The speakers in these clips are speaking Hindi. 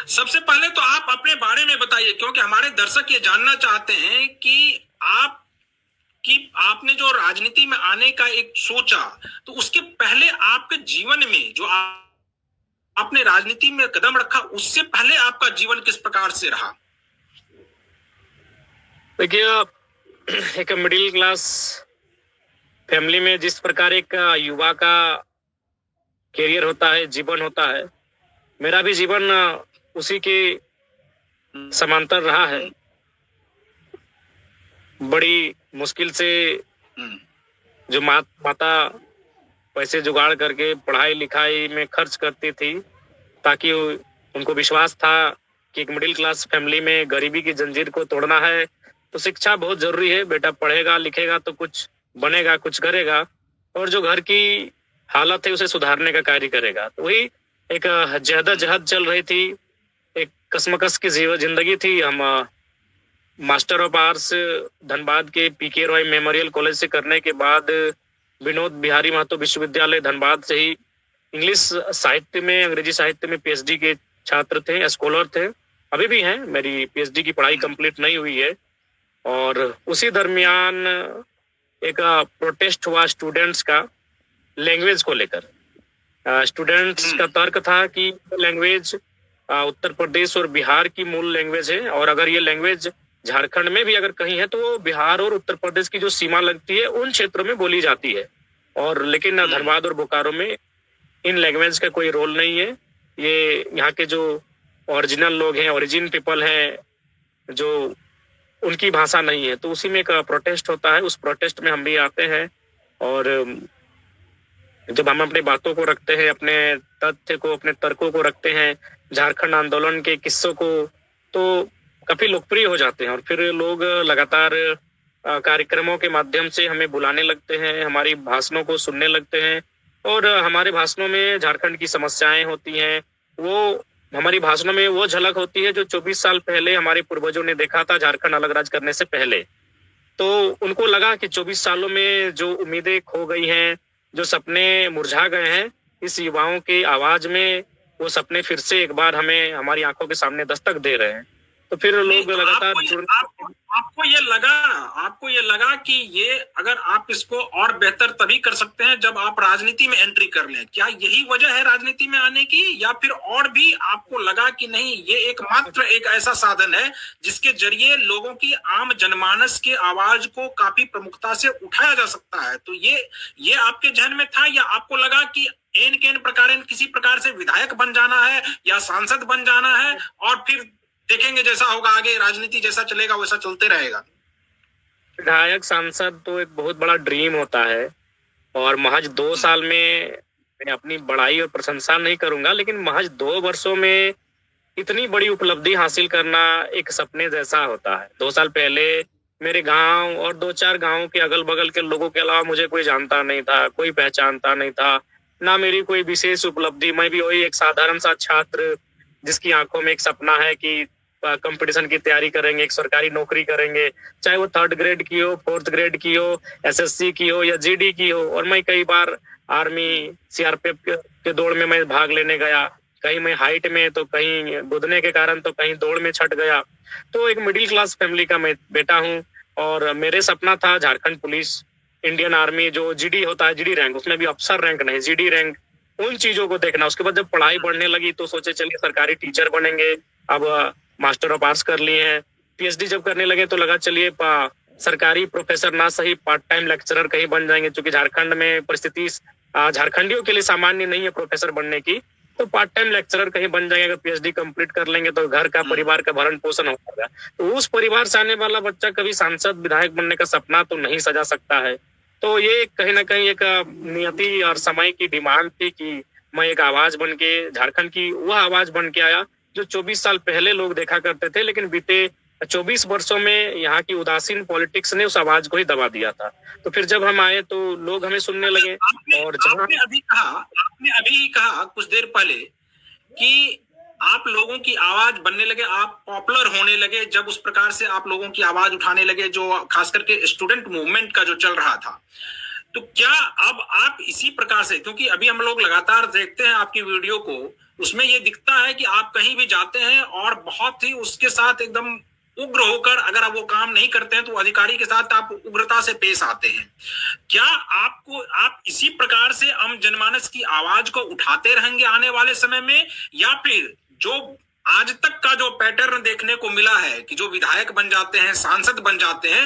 सबसे पहले तो आप अपने बारे में बताइए, क्योंकि हमारे दर्शक ये जानना चाहते हैं कि आप कि आपने जो राजनीति में आने का एक सोचा, तो उसके पहले आपके जीवन में जो आपने राजनीति में कदम रखा, उससे पहले आपका जीवन किस प्रकार से रहा? देखिए, एक मिडिल क्लास फैमिली में जिस प्रकार एक युवा का करियर होता है, जीवन होता है, मेरा भी जीवन उसी के समांतर रहा है। बड़ी मुश्किल से जो माता पैसे जुगाड़ करके पढ़ाई लिखाई में खर्च करती थी, ताकि उनको विश्वास था कि एक मिडिल क्लास फैमिली में गरीबी की जंजीर को तोड़ना है तो शिक्षा बहुत जरूरी है। बेटा पढ़ेगा लिखेगा तो कुछ बनेगा, कुछ करेगा, और जो घर की हालत है उसे सुधारने का कार्य करेगा। तो वही एक जहद चल रही थी, एक कसमकस की जिंदगी थी। हम मास्टर ऑफ आर्ट्स धनबाद के पीके रॉय मेमोरियल कॉलेज से करने के बाद विनोद बिहारी महतो विश्वविद्यालय धनबाद से ही इंग्लिश साहित्य में, अंग्रेजी साहित्य में पीएचडी के छात्र थे, स्कॉलर थे, अभी भी हैं। मेरी पीएचडी की पढ़ाई कंप्लीट नहीं हुई है। और उसी दरमियान एक प्रोटेस्ट हुआ स्टूडेंट्स का लैंग्वेज को लेकर। स्टूडेंट्स का तर्क था कि लैंग्वेज उत्तर प्रदेश और बिहार की मूल लैंग्वेज है, और अगर ये लैंग्वेज झारखंड में भी अगर कहीं है तो वो बिहार और उत्तर प्रदेश की जो सीमा लगती है उन क्षेत्रों में बोली जाती है। और लेकिन धनबाद और बोकारो में इन लैंग्वेज का कोई रोल नहीं है। ये यहाँ के जो ओरिजिनल लोग हैं, ओरिजिन पीपल हैं, जो उनकी भाषा नहीं है। तो उसी में एक प्रोटेस्ट होता है, उस प्रोटेस्ट में हम भी आते हैं। और जब हम अपनी बातों को रखते हैं, अपने तथ्य को, अपने तर्कों को रखते हैं, झारखंड आंदोलन के किस्सों को, तो काफी लोकप्रिय हो जाते हैं। और फिर लोग लगातार कार्यक्रमों के माध्यम से हमें बुलाने लगते हैं, हमारी भाषणों को सुनने लगते हैं। और हमारे भाषणों में झारखंड की समस्याएं होती हैं, वो हमारी भाषणों में वो झलक होती है जो 24 साल पहले हमारे पूर्वजों ने देखा था झारखंड अलग राज्य करने से पहले। तो उनको लगा कि 24 सालों में जो उम्मीदें खो गई हैं, जो सपने मुरझा गए हैं, इस युवाओं की आवाज में वो सपने फिर से एक बार हमें हमारी आंखों के सामने दस्तक दे रहे हैं। तो फिर लोग तो लगातार आपको ये लगा कि ये अगर आप इसको और बेहतर तभी कर सकते हैं जब आप राजनीति में एंट्री कर लें। क्या यही वजह है राजनीति में आने की, या फिर और भी आपको लगा कि नहीं, ये एकमात्र एक ऐसा साधन है जिसके जरिए लोगों की आम जनमानस के आवाज को काफी प्रमुखता से उठाया जा सकता है? तो ये आपके जहन में था, या आपको लगा कि एन केन प्रकार किसी प्रकार से विधायक बन जाना है या सांसद बन जाना है, और फिर देखेंगे जैसा होगा आगे, राजनीति जैसा चलेगा वैसा चलते रहेगा? विधायक सांसद तो एक बहुत बड़ा ड्रीम होता है, और महज 2 साल में मैं अपनी बड़ाई और प्रशंसा नहीं करूंगा, लेकिन महज 2 वर्षों में इतनी बड़ी उपलब्धि हासिल करना एक सपने जैसा होता है। 2 साल पहले मेरे गांव और 2-4 गांवों के अगल बगल के लोगों के अलावा मुझे कोई जानता नहीं था, कोई पहचानता नहीं था, ना मेरी कोई विशेष उपलब्धि। मैं भी वही एक साधारण सा छात्र जिसकी आंखों में एक सपना है कि कंपटीशन की तैयारी करेंगे, एक सरकारी नौकरी करेंगे, चाहे वो 3rd ग्रेड की हो, 4th ग्रेड की हो, एसएससी की हो या जीडी की हो। और मैं कई बार आर्मी सीआरपीएफ के दौड़ में मैं भाग लेने गया, कहीं मैं हाइट में तो कहीं गुदने के कारण तो कहीं दौड़ में छट गया। तो एक मिडिल क्लास फैमिली का मैं बेटा हूँ, और मेरे सपना था झारखंड पुलिस, इंडियन आर्मी जो जीडी होता है, जीडी रैंक, उसमें भी अफसर रैंक नहीं, जीडी रैंक, उन चीजों को देखना। उसके बाद जब पढ़ाई बढ़ने लगी तो सोचे चलिए सरकारी टीचर बनेंगे। अब मास्टर ऑफ आर्ट्स कर लिए हैं, पीएचडी जब करने लगे तो लगा चलिए सरकारी प्रोफेसर ना सही पार्ट टाइम लेक्चरर कहीं बन जाएंगे, क्योंकि झारखंड में परिस्थिति झारखंडियों के लिए सामान्य नहीं है प्रोफेसर बनने की। तो पार्ट टाइम लेक्चरर कहीं बन जाएंगे, अगर पीएचडी कंप्लीट कर लेंगे तो घर का, परिवार का भरण पोषण हो जाएगा। तो उस परिवार से आने वाला बच्चा कभी सांसद विधायक बनने का सपना तो नहीं सजा सकता है। तो ये कहीं ना कहीं एक नियति और समय की डिमांड थी कि मैं एक आवाज बन के, झारखंड की वह आवाज बन के आया जो 24 साल पहले लोग देखा करते थे, लेकिन बीते 24 वर्षों में यहाँ की उदासीन पॉलिटिक्स ने उस आवाज को ही दबा दिया था। तो फिर जब हम आए तो लोग हमें सुनने लगे। और आपने अभी कहा कुछ देर पहले कि आप लोगों की आवाज बनने लगे, आप पॉपुलर होने लगे जब उस प्रकार से आप लोगों की आवाज उठाने लगे, जो खास करके स्टूडेंट मूवमेंट का जो चल रहा था। तो क्या अब आप इसी प्रकार से, क्योंकि अभी हम लोग लगातार देखते हैं आपकी वीडियो को, उसमें ये दिखता है कि आप कहीं भी जाते हैं और बहुत ही उसके साथ एकदम उग्र होकर, अगर आप वो काम नहीं करते हैं तो अधिकारी के साथ आप उग्रता से पेश आते हैं। क्या आप इसी प्रकार से आम जनमानस की आवाज को उठाते रहेंगे आने वाले समय में, या फिर जो आज तक का जो पैटर्न देखने को मिला है कि जो विधायक बन जाते हैं, सांसद बन जाते हैं,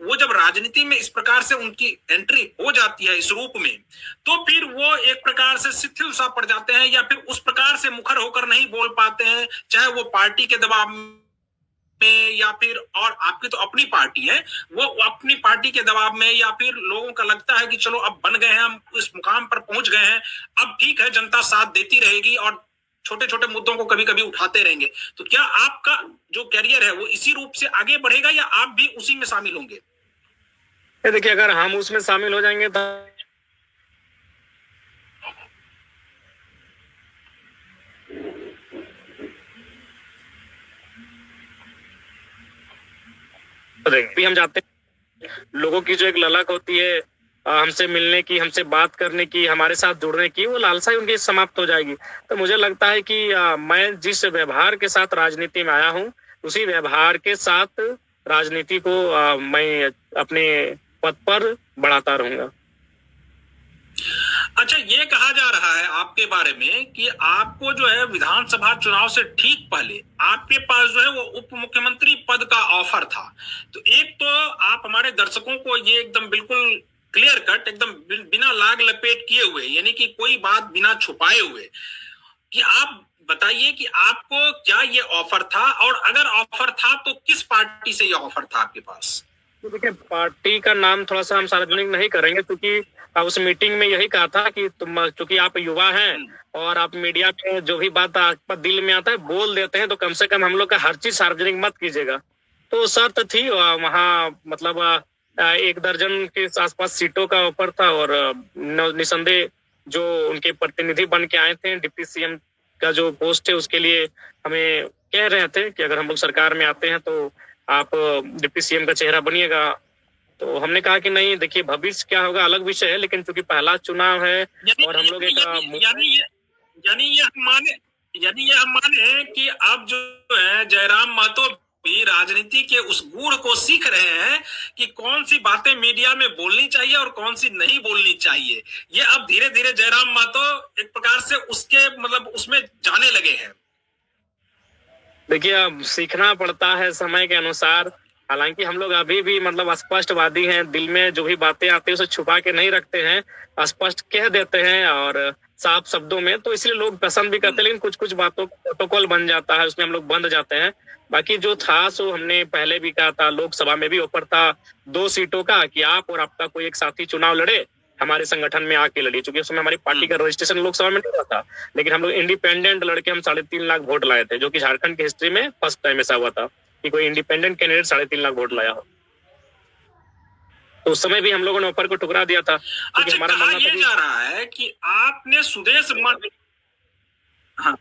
वो जब राजनीति में इस प्रकार से उनकी एंट्री हो जाती है इस रूप में, तो फिर वो एक प्रकार से शिथिल सा पड़ जाते हैं, या फिर उस प्रकार से मुखर होकर नहीं बोल पाते हैं, चाहे वो पार्टी के दबाव में, या फिर और आपकी तो अपनी पार्टी है, वो अपनी पार्टी के दबाव में, या फिर लोगों का लगता है कि चलो अब बन गए हैं, हम इस मुकाम पर पहुंच गए हैं, अब ठीक है, जनता साथ देती रहेगी और छोटे छोटे मुद्दों को कभी कभी उठाते रहेंगे। तो क्या आपका जो करियर है वो इसी रूप से आगे बढ़ेगा, या आप भी उसी में शामिल होंगे? देखिए, अगर हम उसमें शामिल हो जाएंगे तो भी हम जाते हैं, लोगों की जो एक ललक होती है हमसे मिलने की, हमसे बात करने की, हमारे साथ जुड़ने की, वो लालसा उनकी समाप्त हो जाएगी। तो मुझे लगता है कि मैं जिस व्यवहार के साथ राजनीति में आया हूँ, उसी व्यवहार के साथ राजनीति को मैं अपने पद पर बढ़ाता रहूंगा। अच्छा, ये कहा जा रहा है आपके बारे में कि आपको जो है विधानसभा चुनाव से ठीक पहले आपके पास जो है वो उप मुख्यमंत्री पद का ऑफर था। तो एक तो आप हमारे दर्शकों को ये एकदम बिल्कुल क्लियर कट, एकदम बिना लाग लपेट किए हुए, यानी कि कोई बात बिना छुपाए हुए, कि आप बताइए कि आपको क्या ये ऑफर था, और अगर ऑफर था तो किस पार्टी से ये ऑफर था आपके पास? तो देखिए, पार्टी का नाम थोड़ा सा हम सार्वजनिक नहीं करेंगे, क्योंकि उस मीटिंग में यही कहा था कि तुम, चूंकि आप युवा हैं और आप मीडिया में जो भी बात आपका दिल में आता है बोल देते हैं, तो कम से कम हम लोग का हर चीज सार्वजनिक मत कीजिएगा। तो शर्त थी वहाँ, मतलब 1 दर्जन के आसपास सीटों का ऑफर था, और निसंदेह जो उनके प्रतिनिधि बन के आए थे, डिप्टी सीएम का जो पोस्ट है उसके लिए हमें कह रहे थे कि अगर हम लोग सरकार में आते हैं तो आप डिप्टी सीएम का चेहरा बनिएगा। तो हमने कहा कि नहीं, देखिए भविष्य क्या होगा अलग विषय है, लेकिन चूंकि पहला चुनाव है और हम लोग यानी ये हम माने कि अब जो है जयराम महतो भी राजनीति के उस गुण को सीख रहे हैं कि कौन सी बातें मीडिया में बोलनी चाहिए और कौन सी नहीं बोलनी चाहिए। ये अब धीरे धीरे जयराम महतो एक प्रकार से उसके मतलब उसमें जाने लगे हैं। देखिए, अब सीखना पड़ता है समय के अनुसार। हालांकि हम लोग अभी भी मतलब स्पष्टवादी हैं, दिल में जो भी बातें आती है उसे छुपा के नहीं रखते हैं, स्पष्ट कह देते हैं और साफ शब्दों में, तो इसलिए लोग पसंद भी करते हैं। लेकिन कुछ कुछ बातों का प्रोटोकॉल बन जाता है, उसमें हम लोग बंध जाते हैं। बाकी जो था सो हमने पहले भी कहा था, लोकसभा में भी ऑफर था 2 सीटों का कि आप और आपका कोई एक साथी चुनाव लड़े, हमारे संगठन में आके लड़ी। चूंकि उसमें हमारी पार्टी का रजिस्ट्रेशन लोकसभा में नहीं हुआ था, लेकिन हम लोग इंडिपेंडेंट लड़के हम 3.5 लाख वोट लाए थे, जो कि झारखंड की हिस्ट्री में फर्स्ट टाइम ऐसा हुआ था कि कोई इंडिपेंडेंट कैंडिडेट 3.5 लाख वोट लाया हो। तो उस समय भी हम लोगों ने ऑफर को ठुकरा दिया था। अच्छा, हमारा मानना ये जा रहा है कि आपने सुदेश हाँ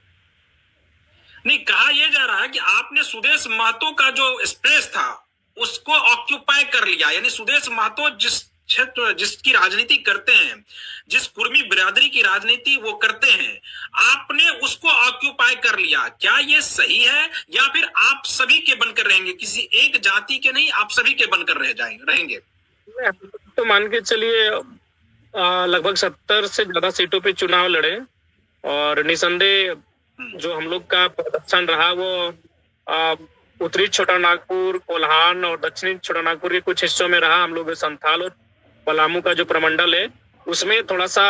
नहीं, कहा यह जा रहा है कि आपने सुदेश महतो का जो स्पेस था उसको ऑक्यूपाई कर लिया, यानी सुदेश महतो जिस क्षेत्र जिसकी राजनीति करते हैं, जिस कुर्मी बिरादरी की राजनीति वो करते हैं, आपने उसको ऑक्यूपाई कर लिया। क्या ये सही है, या फिर आप सभी के बनकर रहेंगे, किसी एक जाति के नहीं, आप सभी के बनकर रहेंगे? तो मान के चलिए लगभग 70 से ज्यादा सीटों पे चुनाव लड़े, और निसंदेह जो हम लोग का प्रदर्शन रहा वो उत्तरी छोटा नागपुर, कोल्हान और दक्षिणी छोटा नागपुर के कुछ हिस्सों में रहा। हम लोग संथाल और पलामू का जो प्रमंडल है उसमें थोड़ा सा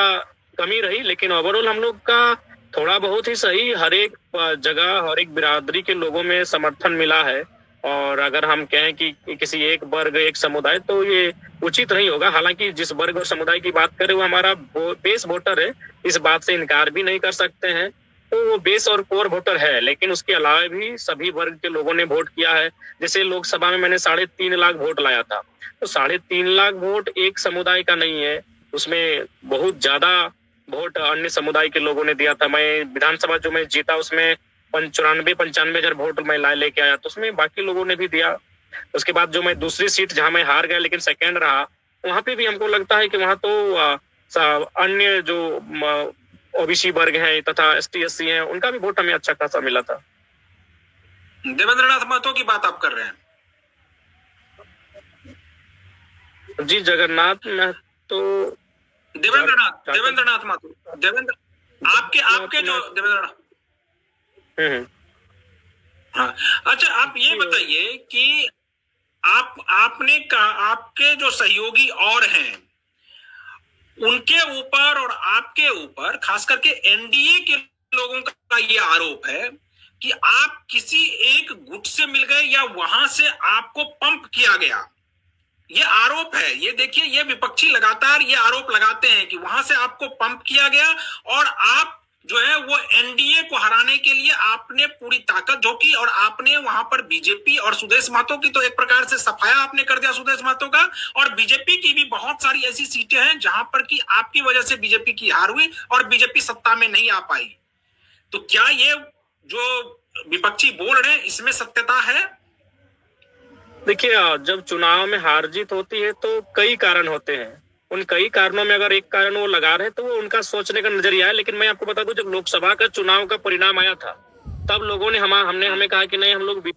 कमी रही, लेकिन ओवरऑल हम लोग का थोड़ा बहुत ही सही, हर एक जगह हर एक बिरादरी के लोगों में समर्थन मिला है। और अगर हम कहें कि किसी एक वर्ग एक समुदाय, तो ये उचित नहीं होगा। हालांकि जिस वर्ग और समुदाय की बात करें वो हमारा बेस वोटर है, इस बात से इनकार भी नहीं कर सकते हैं। तो वो बेस और कोर वोटर है, लेकिन उसके अलावा भी सभी वर्ग के लोगों ने वोट किया है। जैसे लोकसभा में मैंने 3.5 लाख वोट लाया था, तो 3.5 लाख वोट एक समुदाय का नहीं है, उसमें बहुत ज्यादा वोट अन्य समुदाय के लोगों ने दिया था। मैं विधानसभा जो मैं जीता उसमें 94-95 हजार वोट मैं लेके आया, तो उसमें बाकी लोगों ने भी दिया। उसके बाद जो मैं दूसरी सीट जहां मैं हार गया लेकिन सेकेंड रहा, वहां पे भी हमको लगता है कि वहां तो अन्य जो ओबीसी वर्ग हैं तथा एसटी एससी हैं, उनका भी वोट हमें अच्छा खासा मिला था। देवेंद्रनाथ महतो की बात आप कर रहे हैं? जी, जगन्नाथ महतो, देवेंद्रनाथ महतो, आपके आपके जो देवेंद्रनाथ। हाँ, अच्छा आप ये बताइए कि आपने कहा आपके जो सहयोगी और हैं उनके ऊपर और आपके ऊपर, खास करके एनडीए के लोगों का ये आरोप है कि आप किसी एक गुट से मिल गए या वहां से आपको पंप किया गया। ये आरोप है, ये देखिए, ये विपक्षी लगातार ये आरोप लगाते हैं कि वहां से आपको पंप किया गया और आप जो है वो एनडीए को हराने के लिए आपने पूरी ताकत झोंकी और आपने वहां पर बीजेपी और सुदेश महतो की तो एक प्रकार से सफाया आपने कर दिया सुदेश महतो का, और बीजेपी की भी बहुत सारी ऐसी सीटें हैं जहां पर कि आपकी वजह से बीजेपी की हार हुई और बीजेपी सत्ता में नहीं आ पाई। तो क्या ये जो विपक्षी बोल रहे हैं इसमें सत्यता है? देखिए, जब चुनाव में हार जीत होती है तो कई कारण होते हैं। उन कई कारणों में अगर एक कारण वो लगा रहे तो वो उनका सोचने का नजरिया है। लेकिन मैं आपको बता दूं, जब लोकसभा का चुनाव का परिणाम आया था तब लोगों ने हमें कहा कि नहीं, हम लोग